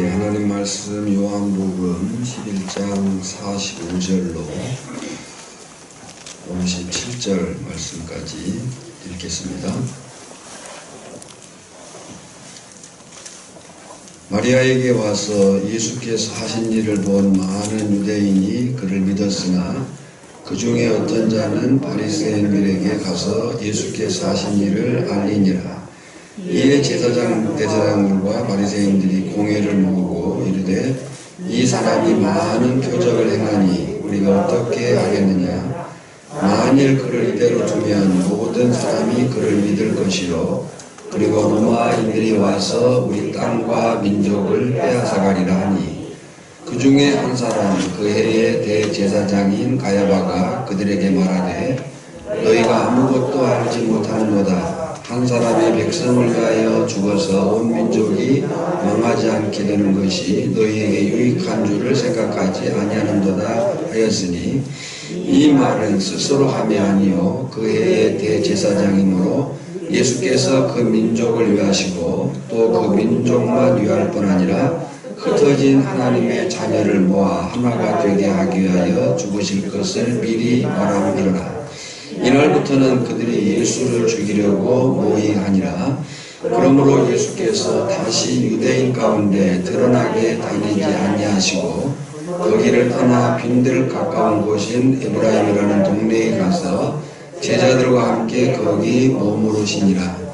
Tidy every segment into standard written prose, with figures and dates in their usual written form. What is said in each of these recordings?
하나님 말씀 요한복음 11장 45절로 57절 말씀까지 읽겠습니다. 마리아에게 와서 예수께서 하신 일을 본 많은 유대인이 그를 믿었으나 그 중에 어떤 자는 바리새인들에게 가서 예수께서 하신 일을 알리니라. 이에 대제사장들과 바리새인들이 공회를 모으고 이르되 이 사람이 많은 표적을 행하니 우리가 어떻게 하겠느냐. 만일 그를 이대로 두면 모든 사람이 그를 믿을 것이요 그리고 로마인들이 와서 우리 땅과 민족을 빼앗아가리라 하니 그 중에 한 사람 그 해의 대제사장인 가야바가 그들에게 말하되 너희가 아무것도 알지 못하는도다. 한 사람의 백성을 위하여 죽어서 온 민족이 망하지 않게 되는 것이 너희에게 유익한 줄을 생각하지 아니하는도다 하였으니 이 말은 스스로 함이 아니요 그 해의 대제사장이므로 예수께서 그 민족을 위하시고 또 그 민족만 위할 뿐 아니라 흩어진 하나님의 자녀를 모아 하나가 되게 하기 위하여 죽으실 것을 미리 말함이로라. 이날부터는 그들이 예수를 죽이려고 모의하니라. 그러므로 예수께서 다시 유대인 가운데 드러나게 다니지 아니하시고 거기를 떠나 빈들 가까운 곳인 에브라임이라는 동네에 가서 제자들과 함께 거기 머무르시니라.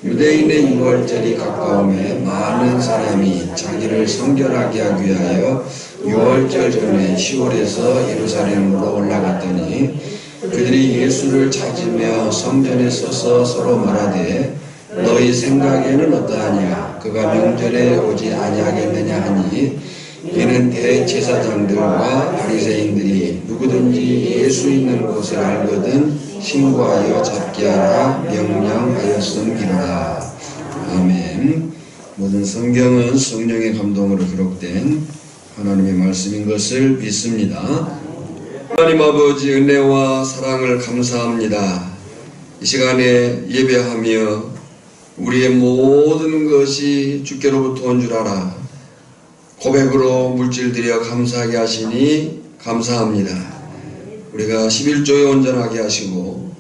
유대인의 유월절이 가까움에 많은 사람이 자기를 성결하게 하기 위하여 유월절 전에 10월에서 예루살렘으로 올라갔더니 그들이 예수를 찾으며 성전에 서서 서로 말하되 너희 생각에는 어떠하냐. 그가 명절에 오지 아니하겠느냐 하니 이는 대제사장들과 바리새인들이 누구든지 예수 있는 곳을 알거든 신고하여 잡게 하라 명령하였음이로라. 아멘. 모든 성경은 성령의 감동으로 기록된 하나님의 말씀인 것을 믿습니다. 하나님 아버지 은혜와 사랑을 감사합니다. 이 시간에 예배하며 우리의 모든 것이 주께로부터 온 줄 알아 고백으로 물질드려 감사하게 하시니 감사합니다. 우리가 11조에 온전하게 하시고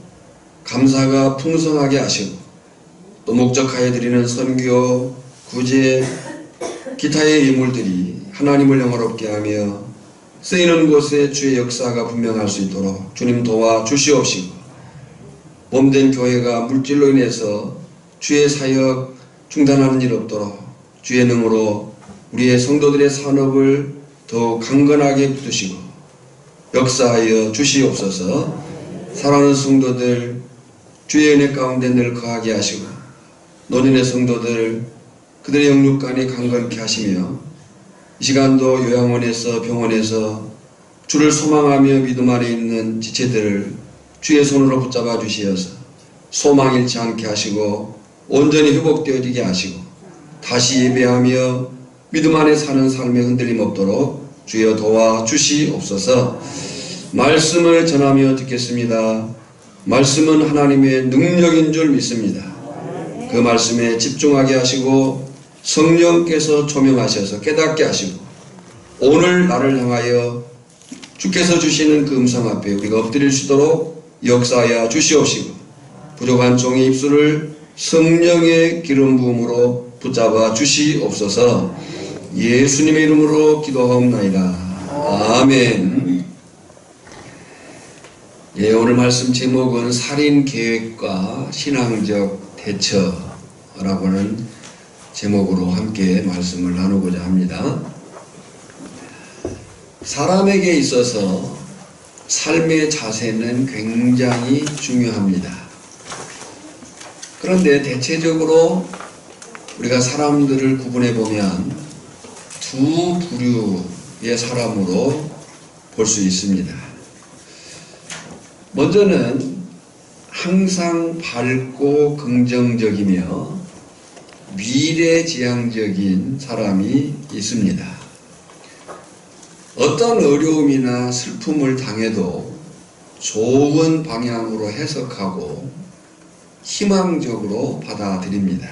감사가 풍성하게 하시고 또 목적하여 드리는 선교, 구제, 기타의 예물들이 하나님을 영화롭게 하며 쓰이는 곳에 주의 역사가 분명할 수 있도록 주님 도와 주시옵시고 몸된 교회가 물질로 인해서 주의 사역 중단하는 일 없도록 주의 능으로 우리의 성도들의 산업을 더욱 강건하게 붙드시고 역사하여 주시옵소서. 사랑하는 성도들 주의 은혜 가운데 늘 거하게 하시고 노년의 성도들 그들의 영육간이 강건케 하시며 이 시간도 요양원에서 병원에서 주를 소망하며 믿음 안에 있는 지체들을 주의 손으로 붙잡아 주시어서 소망 잃지 않게 하시고 온전히 회복되어지게 하시고 다시 예배하며 믿음 안에 사는 삶에 흔들림 없도록 주여 도와 주시옵소서. 말씀을 전하며 듣겠습니다. 말씀은 하나님의 능력인 줄 믿습니다. 그 말씀에 집중하게 하시고 성령께서 조명하셔서 깨닫게 하시고 오늘 나를 향하여 주께서 주시는 그 음성 앞에 우리가 엎드릴 수 있도록 역사하여 주시옵시고 부족한 종의 입술을 성령의 기름 부음으로 붙잡아 주시옵소서. 예수님의 이름으로 기도하옵나이다. 아멘. 예, 오늘 말씀 제목은 살인계획과 신앙적 대처라고 하는 제목으로 함께 말씀을 나누고자 합니다. 사람에게 있어서 삶의 자세는 굉장히 중요합니다. 그런데 대체적으로 우리가 사람들을 구분해 보면 두 부류의 사람으로 볼 수 있습니다. 먼저는 항상 밝고 긍정적이며 미래지향적인 사람이 있습니다. 어떤 어려움이나 슬픔을 당해도 좋은 방향으로 해석하고 희망적으로 받아들입니다.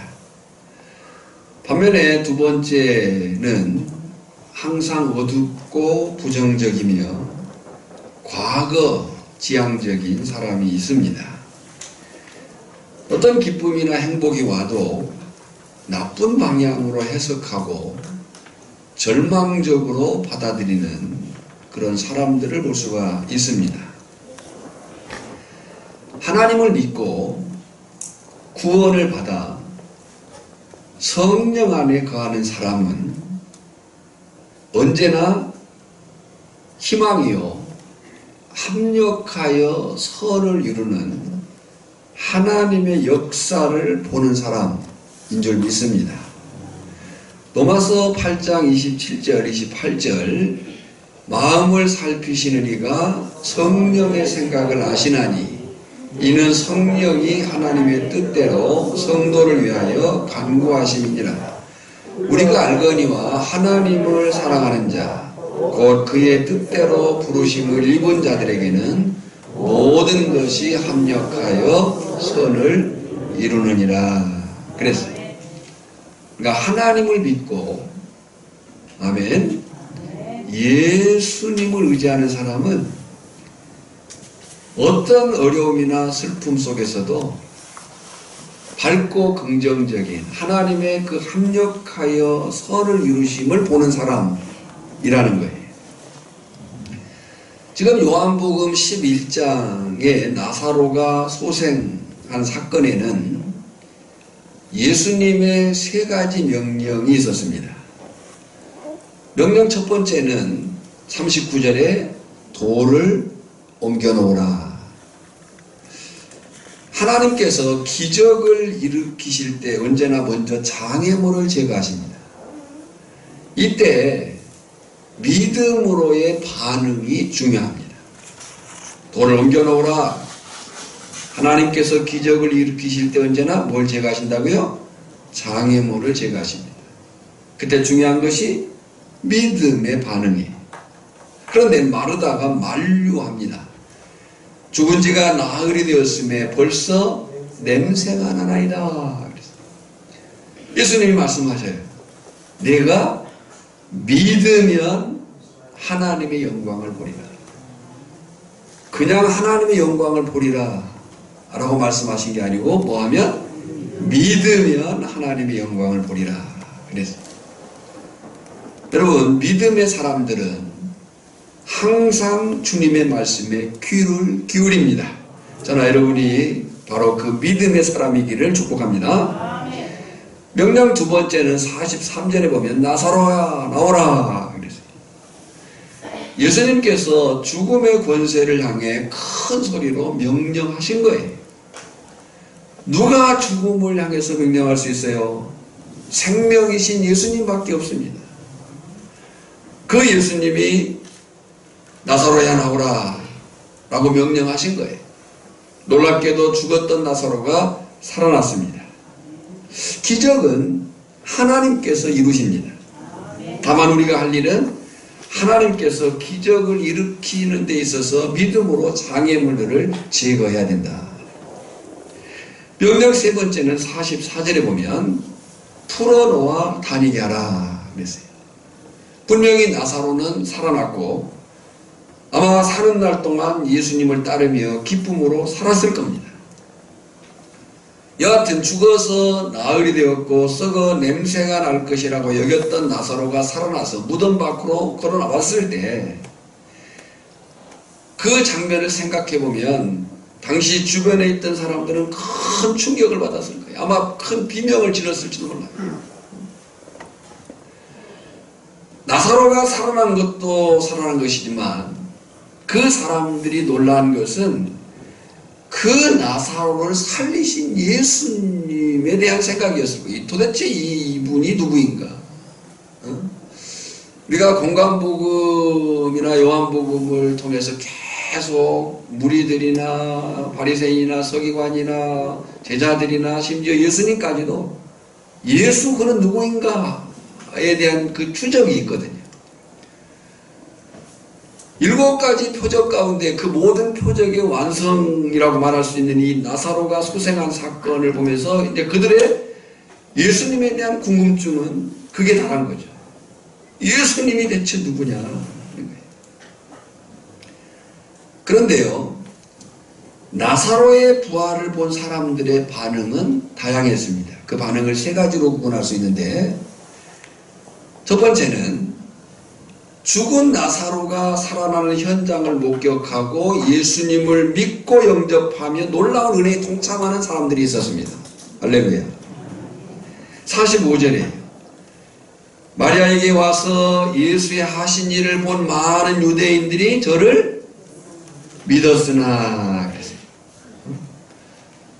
반면에 두 번째는 항상 어둡고 부정적이며 과거 지향적인 사람이 있습니다. 어떤 기쁨이나 행복이 와도 나쁜 방향으로 해석하고 절망적으로 받아들이는 그런 사람들을 볼 수가 있습니다. 하나님을 믿고 구원을 받아 성령 안에 거하는 사람은 언제나 희망이요 합력하여 선을 이루는 하나님의 역사를 보는 사람인 줄 믿습니다. 로마서 8장 27절 28절 마음을 살피시는 이가 성령의 생각을 아시나니 이는 성령이 하나님의 뜻대로 성도를 위하여 간구하심이니라. 우리가 알거니와 하나님을 사랑하는 자 곧 그의 뜻대로 부르심을 입은 자들에게는 모든 것이 합력하여 선을 이루느니라 그랬어요. 그러니까 하나님을 믿고 아멘 예수님을 의지하는 사람은 어떤 어려움이나 슬픔 속에서도 밝고 긍정적인 하나님의 그 합력하여 선을 이루심을 보는 사람이라는 거예요. 지금 요한복음 11장에 나사로가 소생한 사건에는 예수님의 세 가지 명령이 있었습니다. 명령 첫 번째는 39절에 돌을 옮겨 놓으라. 하나님께서 기적을 일으키실 때 언제나 먼저 장애물을 제거하십니다. 이때 믿음으로의 반응이 중요합니다. 돌을 옮겨 놓으라. 하나님께서 기적을 일으키실 때 언제나 뭘 제거하신다고요? 장애물을 제거하십니다. 그때 중요한 것이 믿음의 반응이에요. 그런데 마르다가 만류합니다. 죽은 지가 나흘이 되었음에 벌써 냄새가 나나이다. 예수님이 말씀하셔요. 내가 믿으면 하나님의 영광을 보리라. 그냥 하나님의 영광을 보리라 라고 말씀하신 게 아니고 뭐하면 믿으면 하나님의 영광을 보리라 그랬어요. 여러분 믿음의 사람들은 항상 주님의 말씀에 귀를 기울입니다. 저는 여러분이 바로 그 믿음의 사람이기를 축복합니다. 명령 두 번째는 43절에 보면 나사로야 나오라 그랬어요. 예수님께서 죽음의 권세를 향해 큰 소리로 명령하신 거예요. 누가 죽음을 향해서 명령할 수 있어요? 생명이신 예수님밖에 없습니다. 그 예수님이 나사로야 나오라 라고 명령하신 거예요. 놀랍게도 죽었던 나사로가 살아났습니다. 기적은 하나님께서 이루십니다. 다만 우리가 할 일은 하나님께서 기적을 일으키는 데 있어서 믿음으로 장애물들을 제거해야 된다. 명령 세 번째는 44절에 보면 풀어놓아 다니게 하라 그랬어요. 분명히 나사로는 살아났고 아마 사는 날 동안 예수님을 따르며 기쁨으로 살았을 겁니다. 여하튼 죽어서 나흘이 되었고 썩어 냄새가 날 것이라고 여겼던 나사로가 살아나서 무덤 밖으로 걸어 나왔을 때 그 장면을 생각해 보면 당시 주변에 있던 사람들은 큰 충격을 받았을 거예요. 아마 큰 비명을 질렀을지도 몰라요. 나사로가 살아난 것도 살아난 것이지만 그 사람들이 놀란 것은 그 나사로를 살리신 예수님에 대한 생각이었을 거예요. 도대체 이분이 누구인가? 우리가 공관복음이나 요한복음을 통해서 계속 무리들이나 바리새인이나 서기관이나 제자들이나 심지어 예수님까지도 예수 그는 누구인가에 대한 그 추적이 있거든요. 7가지 표적 가운데 그 모든 표적의 완성이라고 말할 수 있는 이 나사로가 소생한 사건을 보면서 이제 그들의 예수님에 대한 궁금증은 그게 다른 거죠. 예수님이 대체 누구냐. 그런데요, 나사로의 부활을 본 사람들의 반응은 다양했습니다. 그 반응을 세 가지로 구분할 수 있는데, 첫 번째는 죽은 나사로가 살아나는 현장을 목격하고 예수님을 믿고 영접하며 놀라운 은혜에 동참하는 사람들이 있었습니다. 할렐루야. 45절에 마리아에게 와서 예수의 하신 일을 본 많은 유대인들이 저를 믿었으나 그랬어요.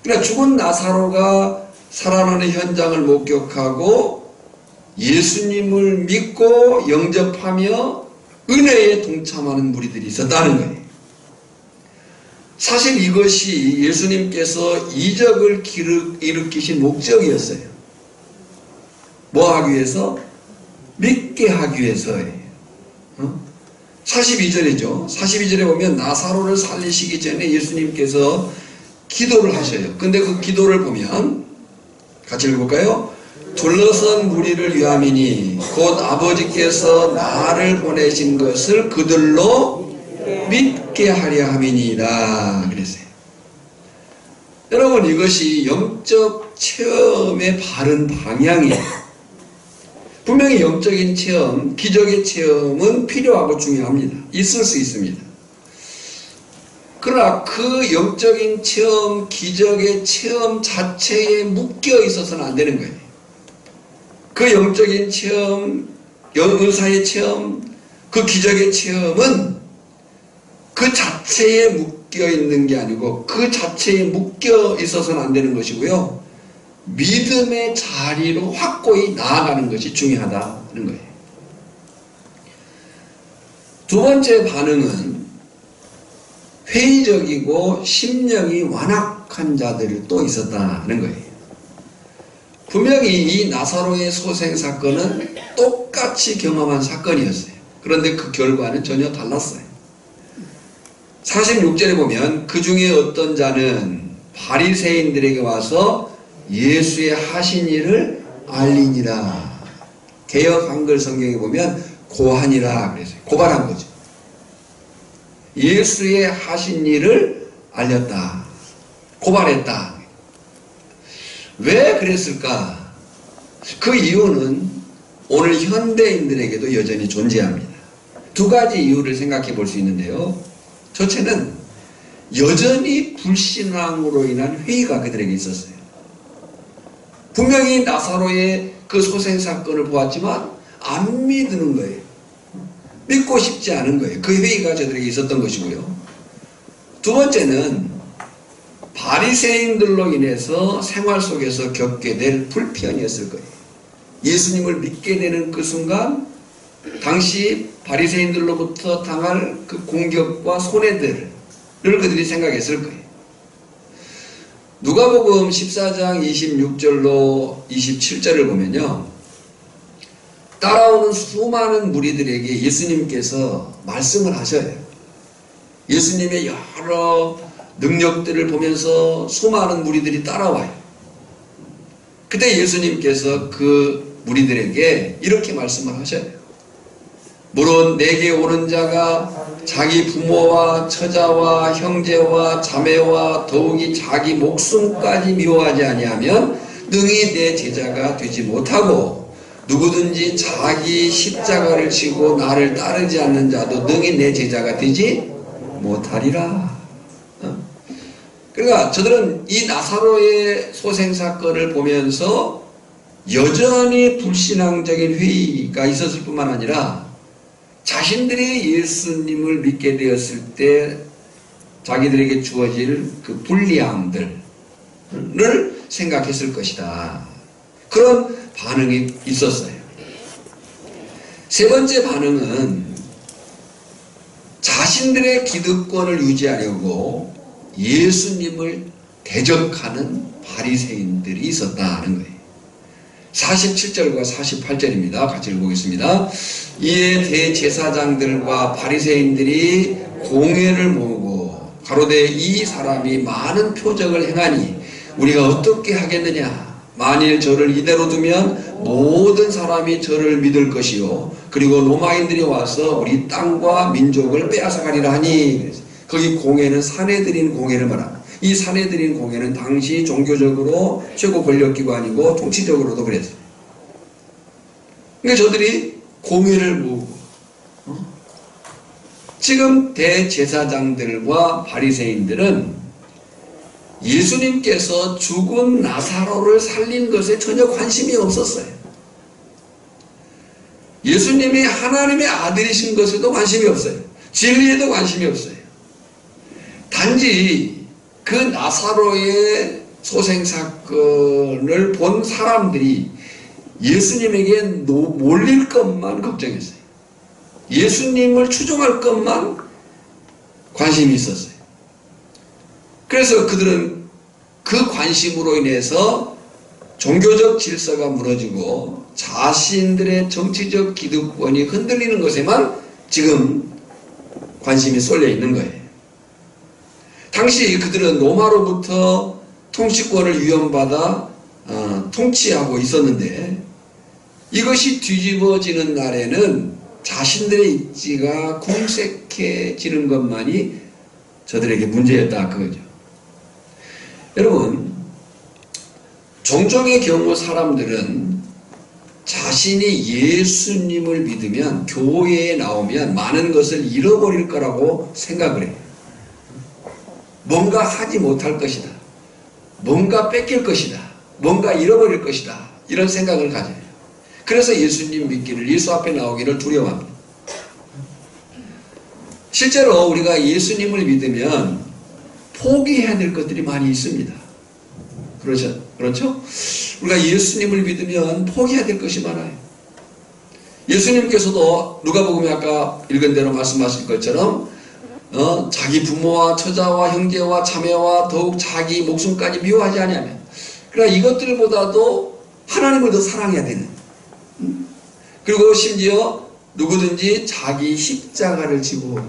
그러니까 죽은 나사로가 살아나는 현장을 목격하고 예수님을 믿고 영접하며 은혜에 동참하는 무리들이 있었다는 거예요. 사실 이것이 예수님께서 이적을 일으키신 목적이었어요. 뭐 하기 위해서? 믿게 하기 위해서예요. 42절이죠. 42절에 보면 나사로를 살리시기 전에 예수님께서 기도를 하셔요. 근데 그 기도를 보면 같이 읽어볼까요? 둘러선 무리를 위함이니 곧 아버지께서 나를 보내신 것을 그들로 믿게 하려 함이니라 그랬어요. 여러분, 이것이 영적 체험의 바른 방향이에요. 분명히 영적인 체험, 기적의 체험은 필요하고 중요합니다. 있을 수 있습니다. 그러나 그 영적인 체험, 기적의 체험 자체에 묶여 있어서는 안 되는 거예요. 그 영적인 체험, 은사의 체험, 그 기적의 체험은 그 자체에 묶여 있는 게 아니고 그 자체에 묶여 있어서는 안 되는 것이고요. 믿음의 자리로 확고히 나아가는 것이 중요하다는 거예요. 두 번째 반응은 회의적이고 심령이 완악한 자들이 또 있었다는 거예요. 분명히 이 나사로의 소생 사건은 똑같이 경험한 사건이었어요. 그런데 그 결과는 전혀 달랐어요. 46절에 보면 그 중에 어떤 자는 바리새인들에게 와서 예수의 하신 일을 알리니라. 개역 한글 성경에 보면 고하니라 그랬어요. 고발한 거죠. 예수의 하신 일을 알렸다. 고발했다. 왜 그랬을까? 그 이유는 오늘 현대인들에게도 여전히 존재합니다. 두 가지 이유를 생각해 볼 수 있는데요. 첫째는 여전히 불신앙으로 인한 회의가 그들에게 있었어요. 분명히 나사로의 그 소생 사건을 보았지만 안 믿는 거예요. 믿고 싶지 않은 거예요. 그 회의가 저들에게 있었던 것이고요. 두 번째는 바리새인들로 인해서 생활 속에서 겪게 될 불편이었을 거예요. 예수님을 믿게 되는 그 순간 당시 바리새인들로부터 당할 그 공격과 손해들을 그들이 생각했을 거예요. 누가복음 14장 26절로 27절을 보면요, 따라오는 수많은 무리들에게 예수님께서 말씀을 하셔요. 예수님의 여러 능력들을 보면서 수많은 무리들이 따라와요. 그때 예수님께서 그 무리들에게 이렇게 말씀을 하셔요. 물론 내게 오는 자가 자기 부모와 처자와 형제와 자매와 더욱이 자기 목숨까지 미워하지 아니하면 능히 내 제자가 되지 못하고, 누구든지 자기 십자가를 지고 나를 따르지 않는 자도 능히 내 제자가 되지 못하리라. 그러니까 저들은 이 나사로의 소생사건을 보면서 여전히 불신앙적인 회의가 있었을 뿐만 아니라 자신들이 예수님을 믿게 되었을 때 자기들에게 주어질 그 불리함들을 생각했을 것이다. 그런 반응이 있었어요. 세 번째 반응은 자신들의 기득권을 유지하려고 예수님을 대적하는 바리새인들이 있었다는 거예요. 47절과 48절입니다. 같이 읽어보겠습니다. 이에 대제사장들과 바리새인들이 공회를 모으고 가로되 이 사람이 많은 표적을 행하니 우리가 어떻게 하겠느냐. 만일 저를 이대로 두면 모든 사람이 저를 믿을 것이요 그리고 로마인들이 와서 우리 땅과 민족을 빼앗아가리라 하니. 거기 공회는 사내들인 공회를 말합니다. 이 사내들인 공회는 당시 종교적으로 최고 권력기관이고 통치적으로도 그랬어요. 그러니까 저들이 공회를 모으고 지금 대제사장들과 바리새인들은 예수님께서 죽은 나사로를 살린 것에 전혀 관심이 없었어요. 예수님이 하나님의 아들이신 것에도 관심이 없어요. 진리에도 관심이 없어요. 단지 그 나사로의 소생사건을 본 사람들이 예수님에게 몰릴 것만 걱정했어요. 예수님을 추종할 것만 관심이 있었어요. 그래서 그들은 그 관심으로 인해서 종교적 질서가 무너지고 자신들의 정치적 기득권이 흔들리는 것에만 지금 관심이 쏠려 있는 거예요. 당시 그들은 로마로부터 통치권을 위협받아 통치하고 있었는데 이것이 뒤집어지는 날에는 자신들의 입지가 궁색해지는 것만이 저들에게 문제였다 그거죠. 여러분, 종종의 경우 사람들은 자신이 예수님을 믿으면 교회에 나오면 많은 것을 잃어버릴 거라고 생각을 해요. 뭔가 하지 못할 것이다. 뭔가 뺏길 것이다. 뭔가 잃어버릴 것이다. 이런 생각을 가져요. 그래서 예수님 믿기를, 예수 앞에 나오기를 두려워합니다. 실제로 우리가 예수님을 믿으면 포기해야 될 것들이 많이 있습니다. 그렇죠? 우리가 예수님을 믿으면 포기해야 될 것이 많아요. 예수님께서도 누가복음에 아까 읽은 대로 말씀하신 것처럼 자기 부모와 처자와 형제와 자매와 더욱 자기 목숨까지 미워하지 아니하면, 그러나 이것들보다도 하나님을 더 사랑해야 되는, 그리고 심지어 누구든지 자기 십자가를 지고,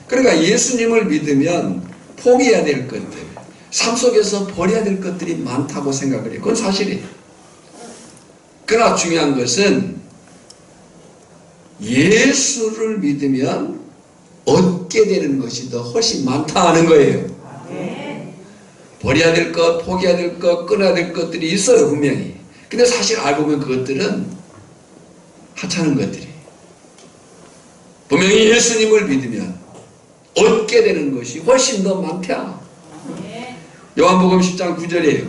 그러니까 예수님을 믿으면 포기해야 될 것들, 삶 속에서 버려야 될 것들이 많다고 생각을 해요. 그건 사실이에요. 그러나 중요한 것은 예수를 믿으면 얻게 되는 것이 더 훨씬 많다 하는 거예요. 버려야 될 것, 포기해야 될 것, 끊어야 될 것들이 있어요, 분명히. 근데 사실 알고 보면 그것들은 하찮은 것들이에요. 분명히 예수님을 믿으면 얻게 되는 것이 훨씬 더 많다. 요한복음 10장 9절이에요.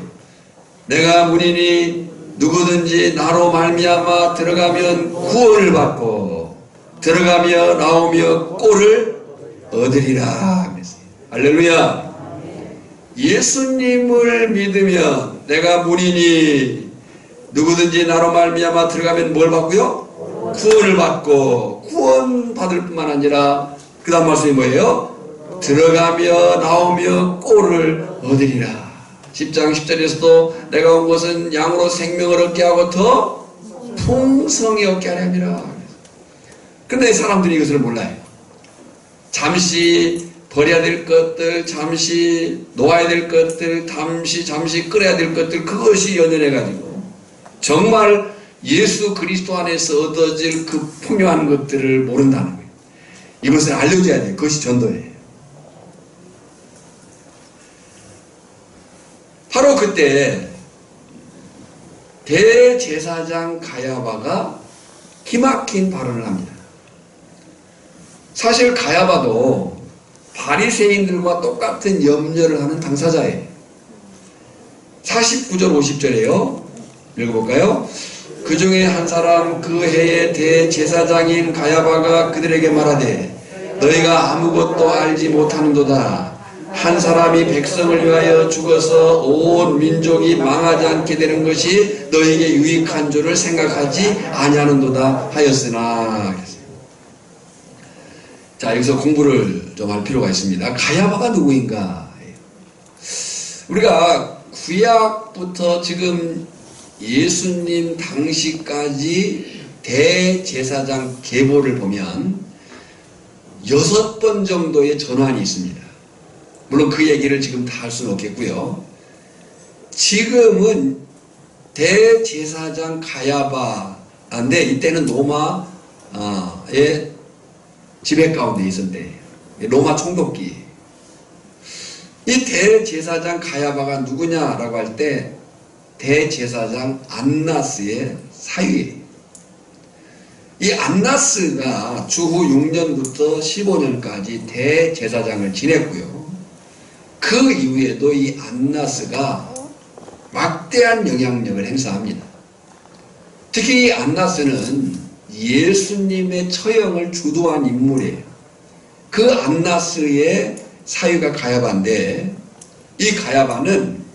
내가 문이니 누구든지 나로 말미암아 들어가면 구원을 받고 들어가며 나오며 꼴을 얻으리라. 할렐루야. 예수님을 믿으면 내가 문이니 누구든지 나로 말미암아 들어가면 뭘 받고요? 구원을 받고, 구원 받을 뿐만 아니라 그 다음 말씀이 뭐예요? 들어가며 나오며 꼴을 얻으리라. 10장 10절에서도 내가 온 것은 양으로 생명을 얻게 하고 더 풍성히 얻게 하려 함이라. 그런데 사람들이 이것을 몰라요. 잠시 버려야 될 것들, 잠시 놓아야 될 것들, 잠시 끌어야 될 것들, 그것이 연연해가지고 정말 예수 그리스도 안에서 얻어질 그 풍요한 것들을 모른다는 거예요. 이것을 알려줘야 돼요. 그것이 전도예요. 바로 그때 대제사장 가야바가 기막힌 발언을 합니다. 사실 가야바도 바리새인들과 똑같은 염려를 하는 당사자예요. 49절 50절이에요. 읽어볼까요? 그 중에 한 사람 그 해의 대제사장인 가야바가 그들에게 말하되 너희가 아무것도 알지 못하는도다. 한 사람이 백성을 위하여 죽어서 온 민족이 망하지 않게 되는 것이 너에게 유익한 줄을 생각하지 아니하는도다 하였으나. 자, 여기서 공부를 좀 할 필요가 있습니다. 가야바가 누구인가? 우리가 구약부터 지금 예수님 당시까지 대제사장 계보를 보면 6번 정도의 전환이 있습니다. 물론 그 얘기를 지금 다 할 수는 없겠고요. 지금은 대제사장 가야바인데 이때는 로마의 지배 가운데 있었대. 로마 총독기. 이 대제사장 가야바가 누구냐라고 할 때 대제사장 안나스의 사위예요. 이 안나스가 주후 6년부터 15년까지 대제사장을 지냈고요. 그 이후에도 이 안나스가 막대한 영향력을 행사합니다. 특히 이 안나스는 예수님의 처형을 주도한 인물이에요. 그 안나스의 사위가 가야바인데 이 가야바는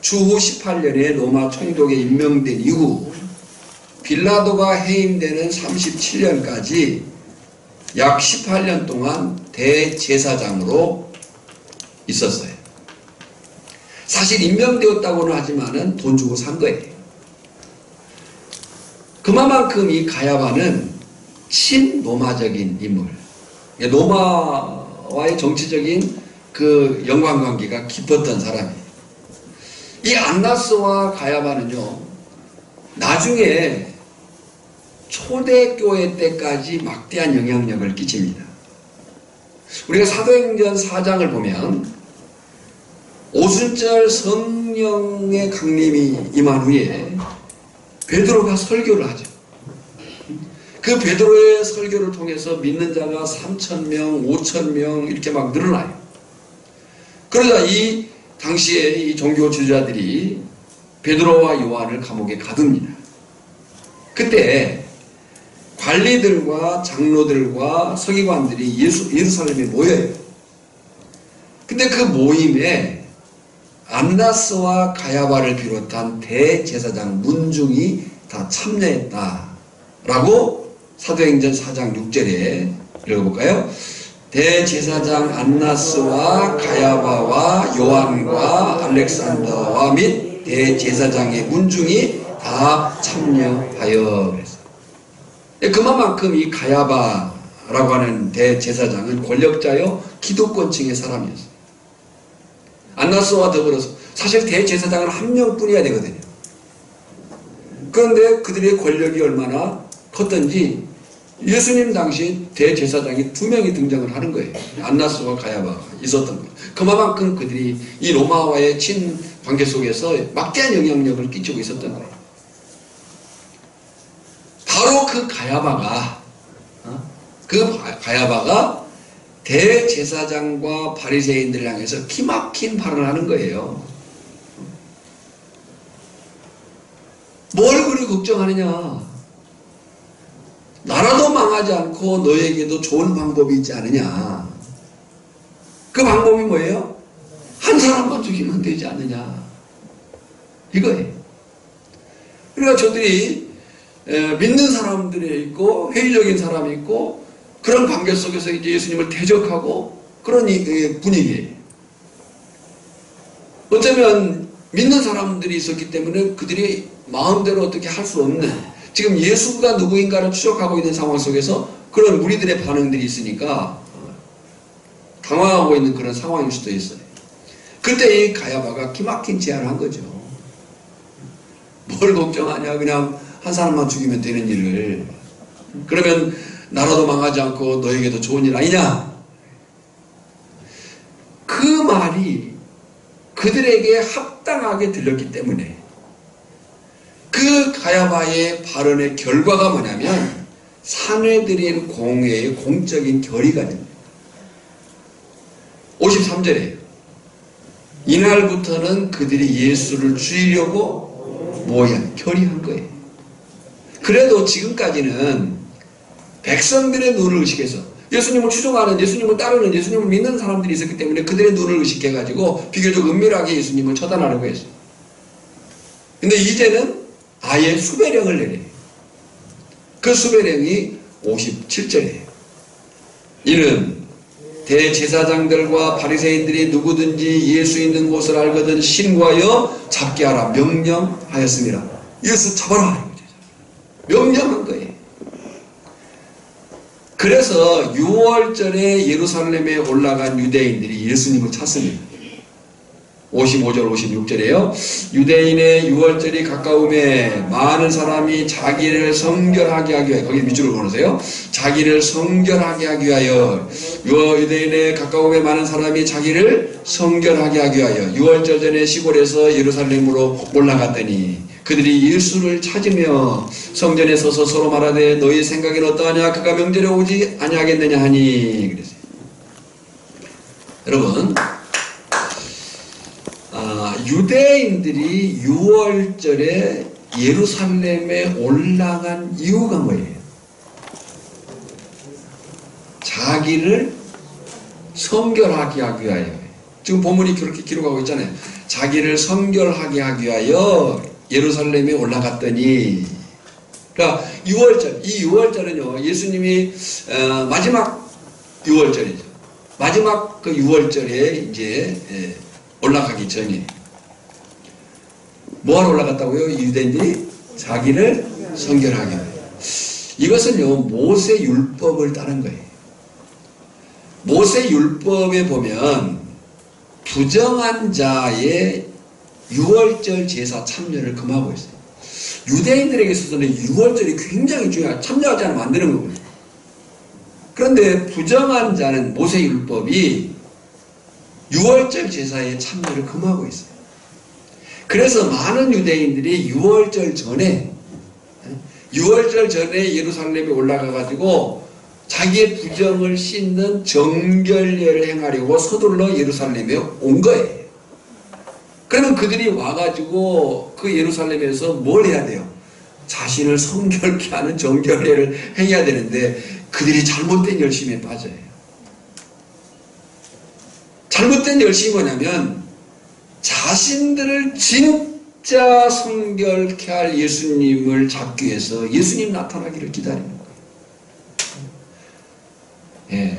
주후 18년에 로마 총독에 임명된 이후 빌라도가 해임되는 37년까지 약 18년 동안 대제사장으로 있었어요. 사실 임명되었다고는 하지만은 돈 주고 산 거예요. 그만큼 이 가야바는 친로마적인 인물, 로마와의 정치적인 그 연관관계가 깊었던 사람이에요. 이 안나스와 가야바는요, 나중에 초대교회 때까지 막대한 영향력을 끼칩니다. 우리가 사도행전 4장을 보면 오순절 성령의 강림이 임한 후에 베드로가 설교를 하죠. 그 베드로의 설교를 통해서 믿는 자가 3,000명, 5,000명 이렇게 막 늘어나요. 그러자 이 당시에 이 종교 지도자들이 베드로와 요한을 감옥에 가둡니다. 그때 관리들과 장로들과 서기관들이 예루살렘에 모여요. 근데 그 모임에 안나스와 가야바를 비롯한 대제사장 문중이 다 참여했다라고 사도행전 4장 6절에 읽어볼까요? 대제사장 안나스와 가야바와 요한과 알렉산더와 및 대제사장의 문중이 다 참여하여 그랬어요. 그만큼 이 가야바라고 하는 대제사장은 권력자요 기득권층의 사람이었어요. 안나스와 더불어서 사실 대제사장은 한 명뿐이야 되거든요. 그런데 그들의 권력이 얼마나 컸던지 예수님 당시 대제사장이 2명이 등장을 하는 거예요. 안나스와 가야바가 있었던 거예요. 그만큼 그들이 이 로마와의 친관계 속에서 막대한 영향력을 끼치고 있었던 거예요. 바로 그 가야바가 대제사장과 바리새인들을 향해서 기막힌 발언을 하는 거예요. 뭘 그리 걱정하느냐? 나라도 망하지 않고 너에게도 좋은 방법이 있지 않느냐? 그 방법이 뭐예요? 한 사람만 죽이면 되지 않느냐? 이거예요. 그러니까 저들이 믿는 사람들이 있고 회의적인 사람이 있고 그런 관계 속에서 이제 예수님을 대적하고 그런 분위기예요. 어쩌면 믿는 사람들이 있었기 때문에 그들이 마음대로 어떻게 할 수 없는, 지금 예수가 누구인가를 추적하고 있는 상황 속에서 그런 무리들의 반응들이 있으니까 당황하고 있는 그런 상황일 수도 있어요. 그때 이 가야바가 기막힌 제안을 한 거죠. 뭘 걱정하냐, 그냥 한 사람만 죽이면 되는 일을. 그러면 나라도 망하지 않고 너에게도 좋은 일 아니냐? 그 말이 그들에게 합당하게 들렸기 때문에 그 가야바의 발언의 결과가 뭐냐면 사내들인 공회의 공적인 결의가 됩니다. 53절에 이날부터는 그들이 예수를 죽이려고 결의한 거예요. 그래도 지금까지는 백성들의 눈을 의식해서 예수님을 추종하는, 예수님을 따르는, 예수님을 믿는 사람들이 있었기 때문에 그들의 눈을 의식해가지고 비교적 은밀하게 예수님을 처단하려고 했어요. 근데 이제는 아예 수배령을 내려요. 그 수배령이 57절이에요. 이는 대제사장들과 바리새인들이 누구든지 예수 있는 곳을 알거든 신고하여 잡게 하라 명령하였습니다. 예수 잡아라 명령한 거예요. 그래서 6월절에 예루살렘에 올라간 유대인들이 예수님을 찾습니다. 55절 56절이에요. 유대인의 유월절이 가까움에 많은 사람이 자기를 성결하게 하기 위하여, 거기 밑줄을 보내세요. 자기를 성결하게 하기 위하여, 유대인의 가까움에 많은 사람이 자기를 성결하게 하기 위하여 유월절 전에 시골에서 예루살렘으로 올라갔더니 그들이 예수를 찾으며 성전에 서서 서로 말하되 너희 생각엔 어떠하냐? 그가 명절에 오지 아니하겠느냐 하니. 그랬어요. 여러분, 유대인들이 유월절에 예루살렘에 올라간 이유가 뭐예요? 자기를 성결하게 하기 위하여. 지금 본문이 그렇게 기록하고 있잖아요. 자기를 성결하게 하기 위하여 예루살렘에 올라갔더니, 그러니까 유월절, 이 유월절은요, 예수님이 마지막 유월절이죠. 마지막 그 유월절에 이제 올라가기 전에 뭐하러 올라갔다고요? 유대인들이 자기를 성결하게 해요. 이것은요, 모세 율법을 따른 거예요. 모세 율법에 보면 부정한 자의 유월절 제사 참여를 금하고 있어요. 유대인들에게 있어서는 유월절이 굉장히 중요해요. 참여하지 않으면 안 되는 거고요. 그런데 부정한 자는 모세 율법이 유월절 제사에 참여를 금하고 있어요. 그래서 많은 유대인들이 유월절 전에 예루살렘에 올라가가지고 자기의 부정을 씻는 정결례를 행하려고 서둘러 예루살렘에 온 거예요. 그러면 그들이 와가지고 그 예루살렘에서 뭘 해야 돼요? 자신을 성결케 하는 정결례를 행해야 되는데 그들이 잘못된 열심에 빠져요. 잘못된 열심이 뭐냐면 자신들을 진짜 성결케 할 예수님을 잡기 위해서 예수님 나타나기를 기다리는 거예요. 예.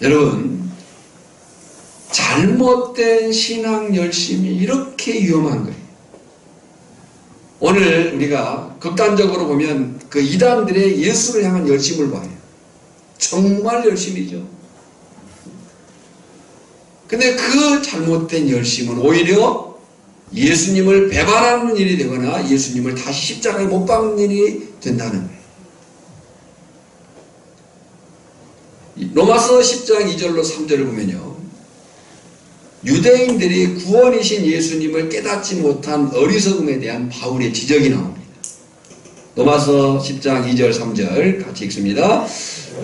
여러분, 잘못된 신앙 열심이 이렇게 위험한 거예요. 오늘 우리가 극단적으로 보면 그 이단들의 예수를 향한 열심을 봐요. 정말 열심이죠. 근데 그 잘못된 열심은 오히려 예수님을 배반하는 일이 되거나 예수님을 다시 십자가에 못 박는 일이 된다는 거예요. 로마서 10장 2절로 3절을 보면요, 유대인들이 구원이신 예수님을 깨닫지 못한 어리석음에 대한 바울의 지적이 나옵니다. 로마서 10장 2절 3절 같이 읽습니다.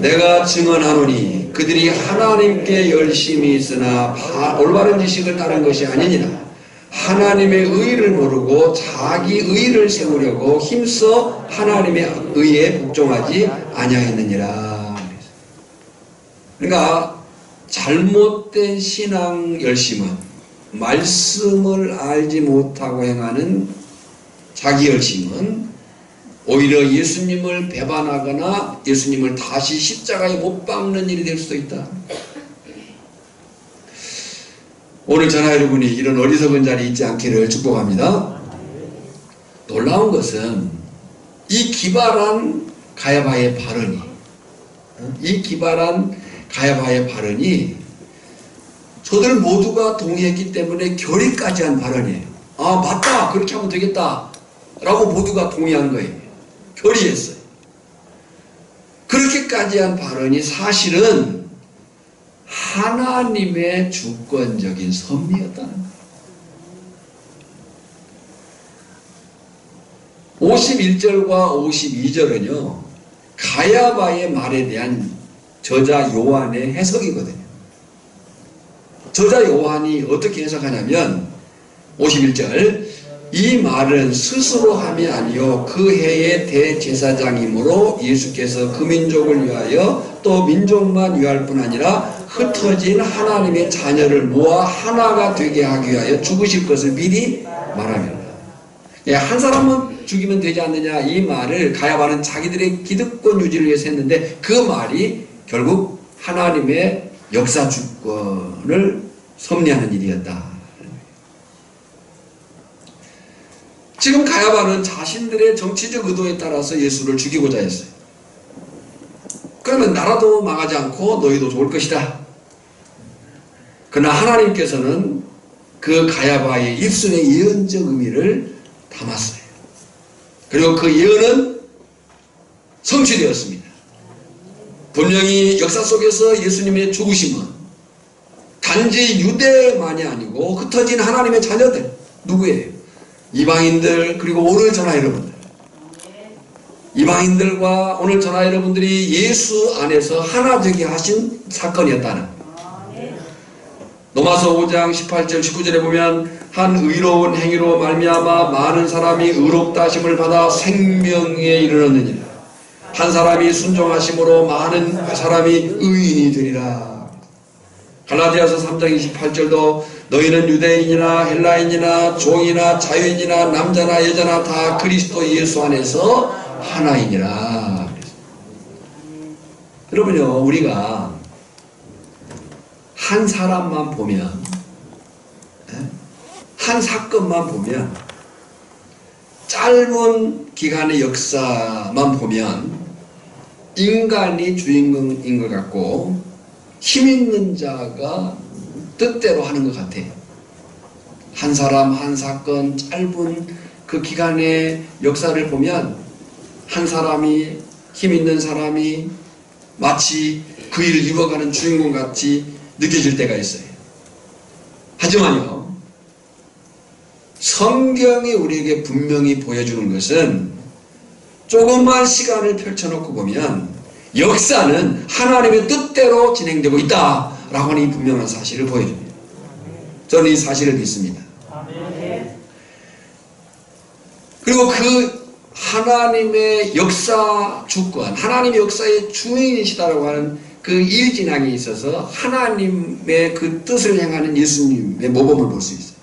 내가 증언하노니 그들이 하나님께 열심히 있으나 올바른 지식을 따른 것이 아니니라. 하나님의 의를 모르고 자기 의를 세우려고 힘써 하나님의 의에 복종하지 아니하였느니라. 그러니까 잘못된 신앙 열심은 말씀을 알지 못하고 행하는 자기 열심은 오히려 예수님을 배반하거나 예수님을 다시 십자가에 못 박는 일이 될 수도 있다. 오늘 저나 여러분이 이런 어리석은 자리에 있지 않기를 축복합니다. 놀라운 것은 이 기발한 가야바의 발언이 저들 모두가 동의했기 때문에 결의까지 한 발언이에요. 아, 맞다, 그렇게 하면 되겠다 라고 모두가 동의한 거예요. 결의했어요. 그렇게까지 한 발언이 사실은 하나님의 주권적인 섭리였다는 거예요. 51절과 52절은요 가야바의 말에 대한 저자 요한의 해석이거든요. 저자 요한이 어떻게 해석하냐면 51절, 이 말은 스스로 함이 아니요 그 해의 대제사장이므로 예수께서 그 민족을 위하여 또 민족만 위할 뿐 아니라 흩어진 하나님의 자녀를 모아 하나가 되게 하기 위하여 죽으실 것을 미리 말하며, 한 사람은 죽이면 되지 않느냐, 이 말을 가야바는 자기들의 기득권 유지를 위해서 했는데 그 말이 결국 하나님의 역사 주권을 섭리하는 일이었다. 지금 가야바는 자신들의 정치적 의도에 따라서 예수를 죽이고자 했어요. 그러면 나라도 망하지 않고 너희도 좋을 것이다. 그러나 하나님께서는 그 가야바의 입술의 예언적 의미를 담았어요. 그리고 그 예언은 성취되었습니다. 분명히 역사 속에서 예수님의 죽으심은 단지 유대만이 아니고 흩어진 하나님의 자녀들, 누구예요? 이방인들, 그리고 오늘 전하 여러분들. 이방인들과 오늘 전하 여러분들이 예수 안에서 하나 되게 하신 사건이었다는. 로마서 5장 18절 19절에 보면 한 의로운 행위로 말미암아 많은 사람이 의롭다 하심을 받아 생명에 이르렀느니라. 한 사람이 순종하심으로 많은 사람이 의인이 되리라. 갈라디아서 3장 28절도 너희는 유대인이나 헬라인이나 종이나 자유인이나 남자나 여자나 다 그리스도 예수 안에서 하나이니라. 여러분요, 우리가 한 사람만 보면, 한 사건만 보면, 짧은 기간의 역사만 보면 인간이 주인공인 것 같고 힘있는 자가 뜻대로 하는 것 같아요. 한 사람, 한 사건, 짧은 그 기간의 역사를 보면 한 사람이, 힘있는 사람이 마치 그 일을 이루어가는 주인공 같이 느껴질 때가 있어요. 하지만요, 성경이 우리에게 분명히 보여주는 것은 조금만 시간을 펼쳐놓고 보면 역사는 하나님의 뜻대로 진행되고 있다라고 하는 이 분명한 사실을 보여줍니다. 저는 이 사실을 믿습니다. 그리고 그 하나님의 역사 주권, 하나님의 역사의 주인이시다라고 하는 그 일진항에 있어서 하나님의 그 뜻을 행하는 예수님의 모범을 볼 수 있어요.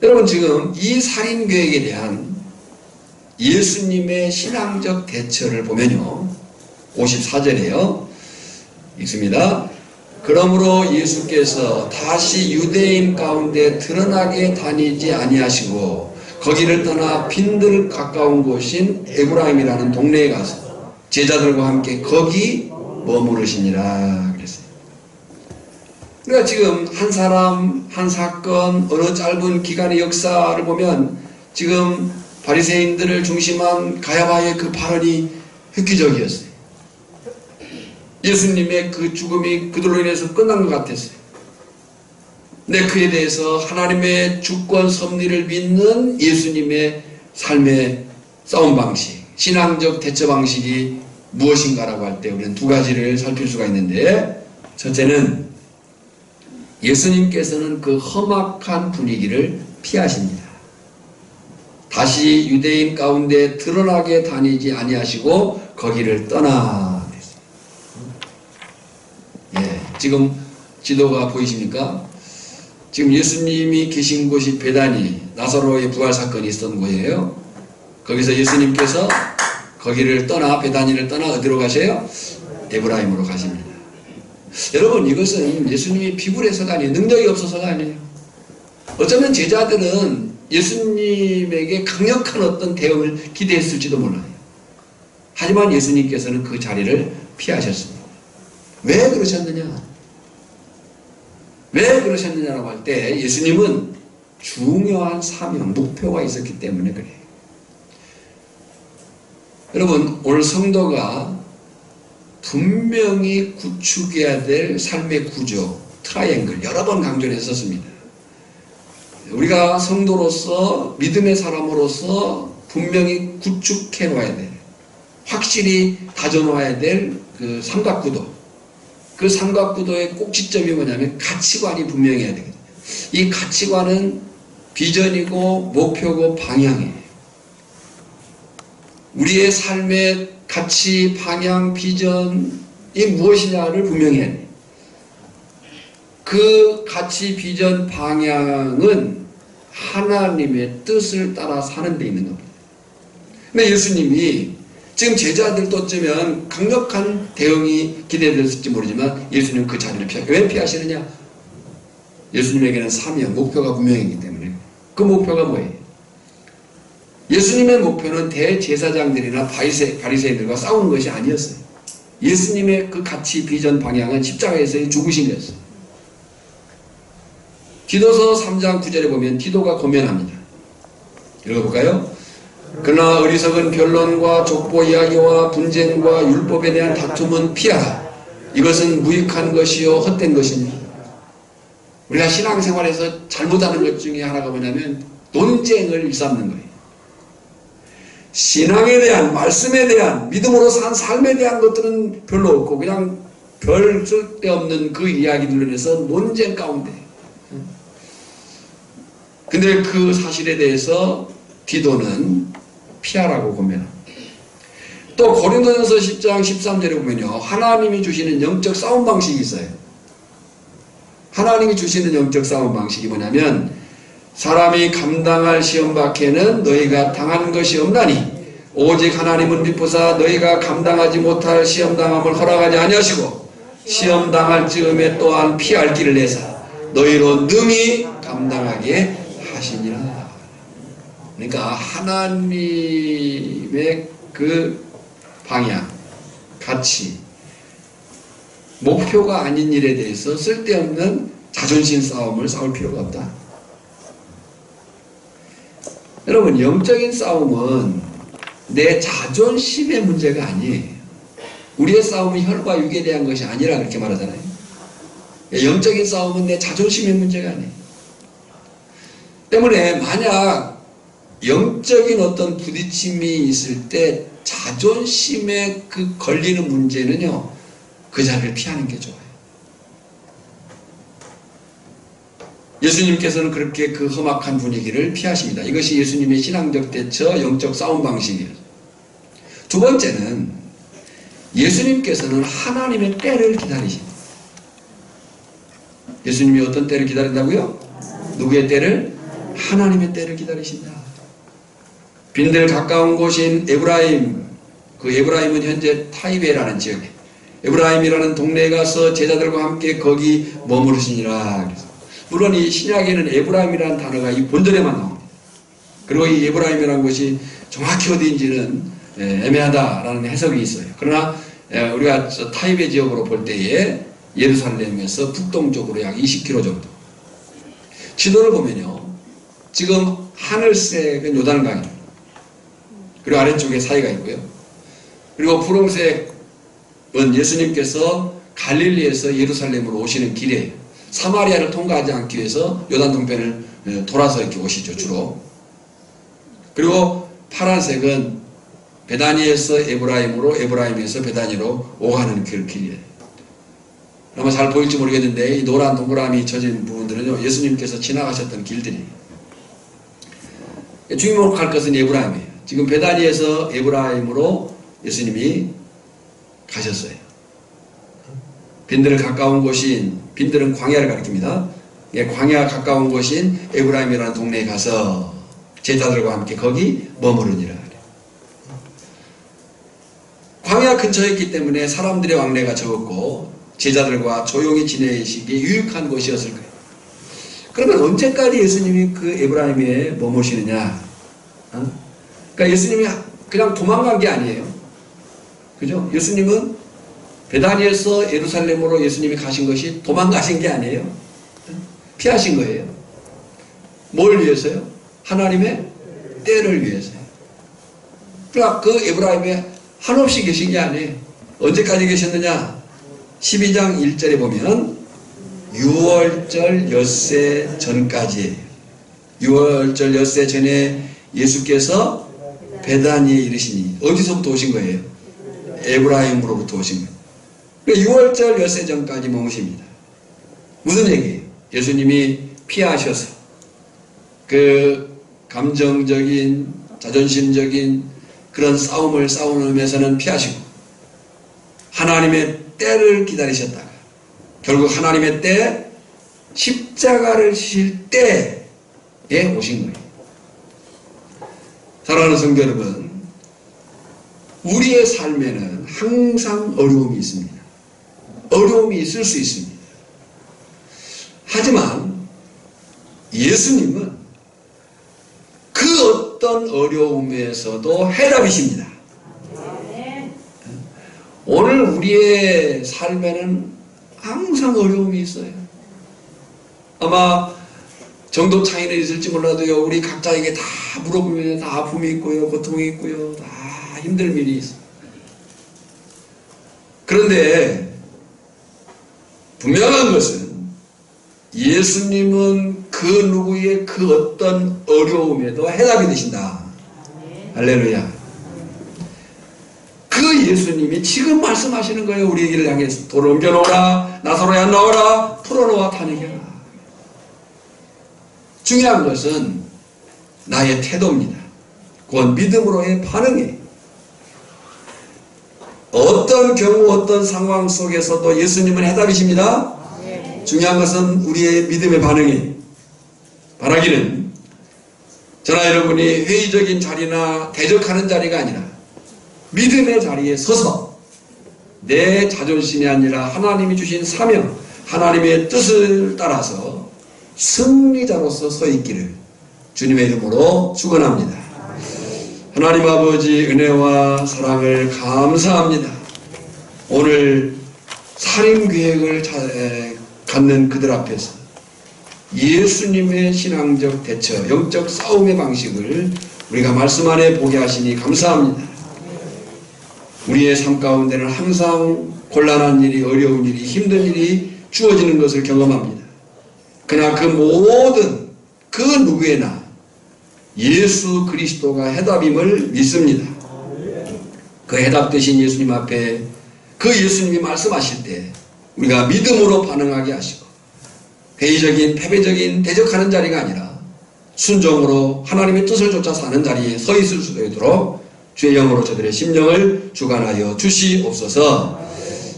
여러분, 지금 이 살인계획에 대한 예수님의 신앙적 대처를 보면요, 54절에요 읽습니다. 그러므로 예수께서 다시 유대인 가운데 드러나게 다니지 아니하시고 거기를 떠나 빈들 가까운 곳인 에브라임이라는 동네에 가서 제자들과 함께 거기 머무르시니라 그랬어요. 그러니까 지금 한 사람, 한 사건, 어느 짧은 기간의 역사를 보면 지금 바리새인들을 중심한 가야바의 그 발언이 획기적이었어요. 예수님의 그 죽음이 그들로 인해서 끝난 것 같았어요. 근데 그에 대해서 하나님의 주권 섭리를 믿는 예수님의 삶의 싸움 방식, 신앙적 대처 방식이 무엇인가라고 할 때 우리는 두 가지를 살필 수가 있는데, 첫째는 예수님께서는 그 험악한 분위기를 피하십니다. 다시 유대인 가운데 드러나게 다니지 아니하시고 거기를 떠나. 예, 지금 지도가 보이십니까? 지금 예수님이 계신 곳이 베다니, 나사로의 부활 사건이 있었던 곳이에요. 거기서 예수님께서 거기를 떠나, 베다니를 떠나 어디로 가세요? 에브라임으로 가십니다. 여러분, 이것은 예수님이 비굴해서가 아니에요. 능력이 없어서가 아니에요. 어쩌면 제자들은 예수님에게 강력한 어떤 대응을 기대했을지도 몰라요. 하지만 예수님께서는 그 자리를 피하셨습니다. 왜 그러셨느냐? 왜 그러셨느냐라고 할 때 예수님은 중요한 사명, 목표가 있었기 때문에 그래요. 여러분, 오늘 성도가 분명히 구축해야 될 삶의 구조, 트라이앵글 여러 번 강조를 했었습니다. 우리가 성도로서, 믿음의 사람으로서 분명히 구축해 놓아야 될, 확실히 다져 놓아야 될 그 삼각구도, 그 삼각구도의 꼭지점이 뭐냐면 가치관이 분명해야 되거든요. 이 가치관은 비전이고 목표고 방향이에요. 우리의 삶의 가치, 방향, 비전이 무엇이냐를 분명히 해야 돼요. 그 가치, 비전, 방향은 하나님의 뜻을 따라 사는 데 있는 겁니다. 근데 예수님이 지금 제자들도 어쩌면 강력한 대응이 기대됐을지 모르지만 예수님은 그 자리를 피하고, 왜 피하시느냐? 예수님에게는 사명, 목표가 분명하기 때문에. 그 목표가 뭐예요? 예수님의 목표는 대제사장들이나 바리새인들과 싸우는 것이 아니었어요. 예수님의 그 가치, 비전, 방향은 십자가에서의 죽으심이었어요. 디도서 3장 9절에 보면 디도가 고면합니다. 읽어볼까요? 그러나 어리석은 변론과 족보 이야기와 분쟁과 율법에 대한 다툼은 피하라. 이것은 무익한 것이요 헛된 것입니다. 우리가 신앙생활에서 잘못하는 것 중에 하나가 뭐냐면 논쟁을 일삼는 거예요. 신앙에 대한, 말씀에 대한, 믿음으로 산 삶에 대한 것들은 별로 없고 그냥 별 쓸데없는 그 이야기들로 인해서 논쟁 가운데. 근데 그 사실에 대해서 디도는 피하라고 고면합니다. 또 고린도전서 10장 13절에 보면요, 하나님이 주시는 영적 싸움 방식이 있어요. 하나님이 주시는 영적 싸움 방식이 뭐냐면, 사람이 감당할 시험 밖에는 너희가 당한 것이 없나니 오직 하나님은 미쁘사 너희가 감당하지 못할 시험당함을 허락하지 아니하시고 시험당할 즈음에 또한 피할 길을 내사 너희로 능히 감당하게 하시니라. 그러니까 하나님의 그 방향, 가치, 목표가 아닌 일에 대해서 쓸데없는 자존심 싸움을 싸울 필요가 없다. 여러분, 영적인 싸움은 내 자존심의 문제가 아니에요. 우리의 싸움은 혈과 육에 대한 것이 아니라 그렇게 말하잖아요. 영적인 싸움은 내 자존심의 문제가 아니에요. 때문에 만약 영적인 어떤 부딪힘이 있을 때 자존심에 그 걸리는 문제는요, 그 자리를 피하는 게 좋아요. 예수님께서는 그렇게 그 험악한 분위기를 피하십니다. 이것이 예수님의 신앙적 대처, 영적 싸움 방식이에요. 두 번째는 예수님께서는 하나님의 때를 기다리십니다. 예수님이 어떤 때를 기다린다고요? 누구의 때를? 하나님의 때를 기다리신다. 빈들 가까운 곳인 에브라임, 그 에브라임은 현재 타이베라는 지역에, 에브라임이라는 동네에 가서 제자들과 함께 거기 머무르시니라. 물론 이 신약에는 에브라임이라는 단어가 이 본절에만 나옵니다. 그리고 이 에브라임이라는 곳이 정확히 어디인지는 애매하다라는 해석이 있어요. 그러나 우리가 타이베 지역으로 볼 때에 예루살렘에서 북동쪽으로 약 20km 정도. 지도를 보면요, 지금 하늘색은 요단강입니다. 그리고 아래쪽에 사이가 있고요. 그리고 분홍색은 예수님께서 갈릴리에서 예루살렘으로 오시는 길이에요. 사마리아를 통과하지 않기 위해서 요단 동편을 돌아서 이렇게 오시죠, 주로. 그리고 파란색은 베다니에서 에브라임으로, 에브라임에서 베다니로 오가는 길이에요. 아마 잘 보일지 모르겠는데 이 노란 동그라미 쳐진 부분들은요, 예수님께서 지나가셨던 길들이에요. 주목할 것은 에브라임이에요. 지금 베다니에서 에브라임으로 예수님이 가셨어요. 빈들을 가까운 곳인, 빈들은 광야를 가리킵니다. 광야 가까운 곳인 에브라임이라는 동네에 가서 제자들과 함께 거기 머무르니라. 광야 근처였기 때문에 사람들의 왕래가 적었고 제자들과 조용히 지내시기 유익한 곳이었을 거예요. 그러면 언제까지 예수님이 그 에브라임에 머무시느냐? 그러니까 예수님이 그냥 도망간 게 아니에요. 그죠? 예수님은 베다니에서 예루살렘으로 예수님이 가신 것이 도망가신 게 아니에요. 피하신 거예요. 뭘 위해서요? 하나님의 때를 위해서요. 그러니까 그 에브라임에 한없이 계신 게 아니에요. 언제까지 계셨느냐? 12장 1절에 보면 6월절 엿새 전까지예요. 6월절 엿새 전에 예수께서 베다니에 이르시니 어디서부터 오신 거예요? 에브라임으로부터 오신 거예요. 6월절 엿새 전까지 머무십니다. 무슨 얘기예요? 예수님이 피하셔서 그 감정적인, 자존심적인 그런 싸움을 싸우면서는 피하시고 하나님의 때를 기다리셨다가 결국 하나님의 때, 십자가를 지실 때에 오신 거예요. 사랑하는 성도 여러분, 우리의 삶에는 항상 어려움이 있습니다. 어려움이 있을 수 있습니다. 하지만 예수님은 그 어떤 어려움에서도 해답이십니다. 오늘 우리의 삶에는 항상 어려움이 있어요. 아마 정도 차이는 있을지 몰라도요, 우리 각자에게 다 물어보면 다 아픔이 있고요, 고통이 있고요, 다 힘들 일이 있어요. 그런데 분명한 것은 예수님은 그 누구의 그 어떤 어려움에도 해답이 되신다. 할렐루야. 그 예수님이 지금 말씀하시는 거예요. 우리에게 향해서 돌을 옮겨놓으라, 나사로야 나오라, 풀어놓아 타내게라. 중요한 것은 나의 태도입니다. 그건 믿음으로의 반응이에요. 어떤 경우 어떤 상황 속에서도 예수님은 해답이십니다. 중요한 것은 우리의 믿음의 반응이에요. 바라기는 저나 여러분이 회의적인 자리나 대적하는 자리가 아니라 믿음의 자리에 서서 내 자존심이 아니라 하나님이 주신 사명, 하나님의 뜻을 따라서 승리자로서 서 있기를 주님의 이름으로 축원합니다. 하나님 아버지 은혜와 사랑을 감사합니다. 오늘 살인계획을 갖는 그들 앞에서 예수님의 신앙적 대처, 영적 싸움의 방식을 우리가 말씀 안에 보게 하시니 감사합니다. 우리의 삶 가운데는 항상 곤란한 일이, 어려운 일이, 힘든 일이 주어지는 것을 경험합니다. 그러나 그 모든 그 누구에나 예수 그리스도가 해답임을 믿습니다. 그 해답 되신 예수님 앞에 그 예수님이 말씀하실 때 우리가 믿음으로 반응하게 하시고 회의적인, 패배적인, 대적하는 자리가 아니라 순종으로 하나님의 뜻을 쫓아 사는 자리에 서 있을 수 있도록 주의 영으로 저들의 심령을 주관하여 주시옵소서.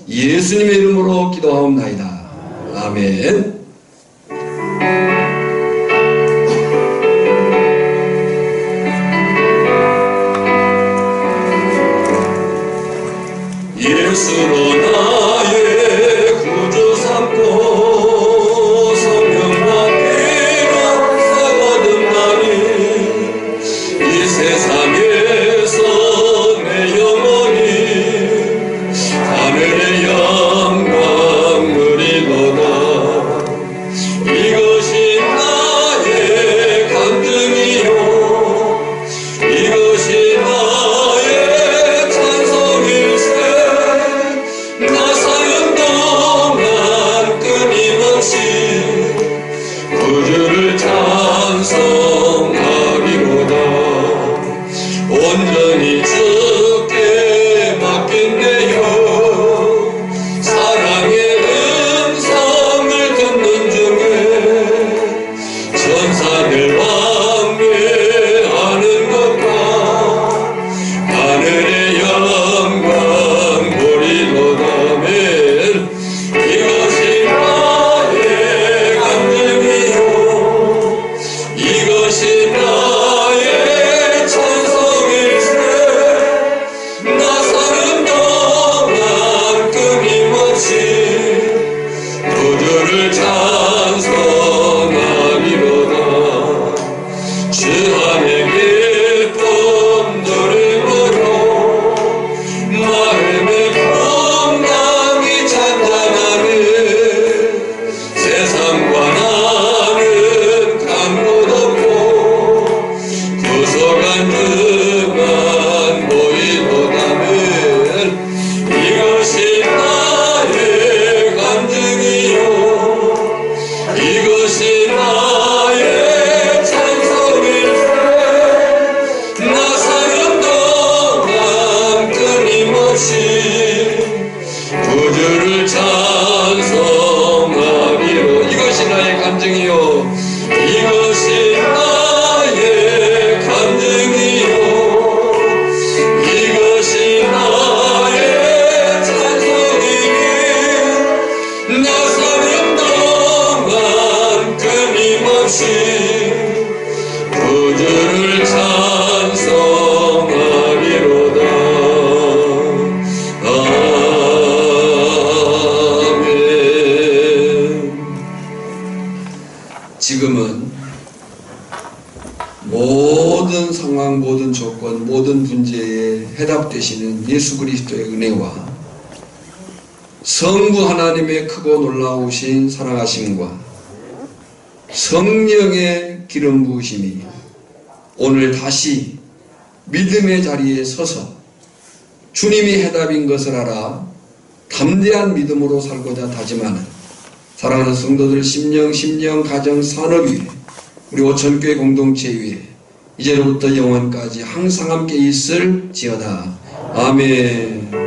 예수님의 이름으로 기도하옵나이다. 아멘. 예수로 나의 구주 삼고 성령과 피로 사받은 나니 이 세상에서 내 영혼이 하늘의 영광 누리도다. 이것이 나의 간증이요, 이것이 나의 찬송일세. 나 사는 동안 끊임없이 구주를 찬송하리로다. 온전히 주께 맡긴대요. 사랑의 음성을 듣는 중에 천사들 왕래하는 것과 하늘의 영광 보리로다. 이것이 나의 간증이요, 이것이 나의 찬송일세. 나 사는 동안 끊임없이 구주를 찬송하리로다. 주 안에 기쁨 누림으로 마음의 건강이 잔잔하네. 세상과 나는 강도 높고 구속한 그만 보이도다면 이것이 나의 간증이요, 이것이 나의 찬송일세. 나 사는 동안 끊임없이 구주를 찬송하리로. 이것이 나의 간증이요, 이것이 나의 간증이요, 이것이 나의 찬송이니. 나 사는 동안 끊임없이 구주를 찬송하리로다. 아멘. 지금은 모든 상황, 모든 조건, 모든 문제에 해답 되시는 예수 그리스도의 은혜와 성부 하나님의 크고 놀라우신 사랑하심과 성령의 기름 부으심이 오늘 다시 믿음의 자리에 서서 주님이 해답인 것을 알아 담대한 믿음으로 살고자 다짐하는 사랑하는 성도들 심령, 가정, 산업 위에 우리 오천교회 공동체 위에 이제로부터 영원까지 항상 함께 있을지어다. 아멘.